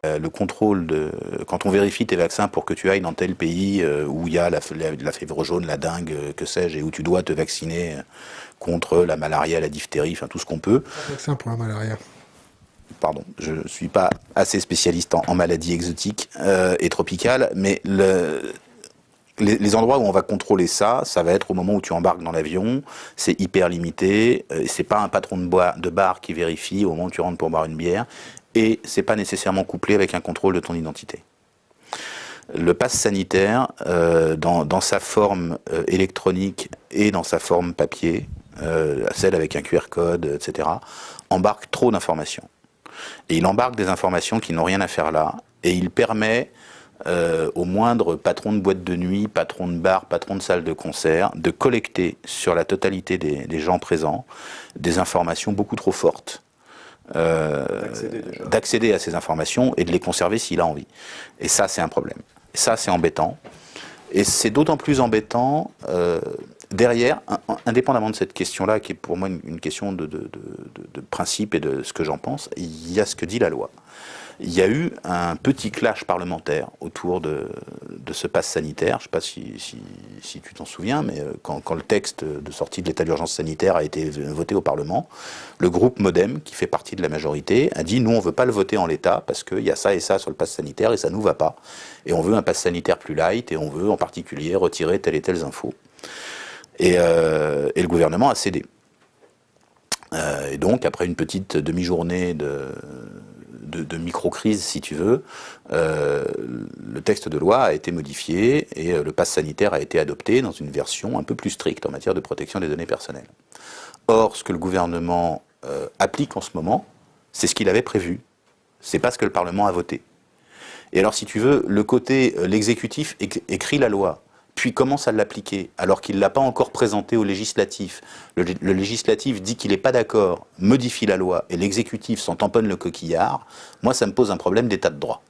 le contrôle quand on vérifie tes vaccins pour que tu ailles dans tel pays où il y a la fièvre jaune, la dengue, que sais-je, et où tu dois te vacciner contre la malaria, la diphtérie, enfin tout ce qu'on peut. Un vaccin pour la malaria. Pardon, je ne suis pas assez spécialiste en maladies exotiques et tropicales, mais les endroits où on va contrôler ça, ça va être au moment où tu embarques dans l'avion, c'est hyper limité, c'est pas un patron de bar qui vérifie au moment où tu rentres pour boire une bière, et c'est pas nécessairement couplé avec un contrôle de ton identité. Le pass sanitaire, dans sa forme électronique et dans sa forme papier, celle avec un QR code, etc., embarque trop d'informations. Et il embarque des informations qui n'ont rien à faire là, et il permet au moindre patron de boîte de nuit, patron de bar, patron de salle de concert, de collecter sur la totalité des gens présents des informations beaucoup trop fortes. D'accéder à ces informations et de les conserver s'il a envie. Et ça, c'est un problème. Et ça, c'est embêtant. Et c'est d'autant plus embêtant derrière, indépendamment de cette question-là, qui est pour moi une question de principe et de ce que j'en pense, il y a ce que dit la loi. Il y a eu un petit clash parlementaire autour de ce pass sanitaire. Je ne sais pas si tu t'en souviens, mais quand le texte de sortie de l'état d'urgence sanitaire a été voté au Parlement, le groupe Modem, qui fait partie de la majorité, a dit « nous, on ne veut pas le voter en l'état parce qu'il y a ça et ça sur le pass sanitaire et ça ne nous va pas. Et on veut un pass sanitaire plus light et on veut en particulier retirer telle et telle info. » Et le gouvernement a cédé. Et donc, après une petite demi-journée de micro-crise, si tu veux, le texte de loi a été modifié et le pass sanitaire a été adopté dans une version un peu plus stricte en matière de protection des données personnelles. Or, ce que le gouvernement applique en ce moment, c'est ce qu'il avait prévu. C'est pas ce que le Parlement a voté. Et alors, si tu veux, le côté, l'exécutif écrit la loi, puis commence à l'appliquer, alors qu'il ne l'a pas encore présenté au législatif. Le législatif dit qu'il n'est pas d'accord, modifie la loi, et l'exécutif s'en tamponne le coquillard. Moi, ça me pose un problème d'état de droit.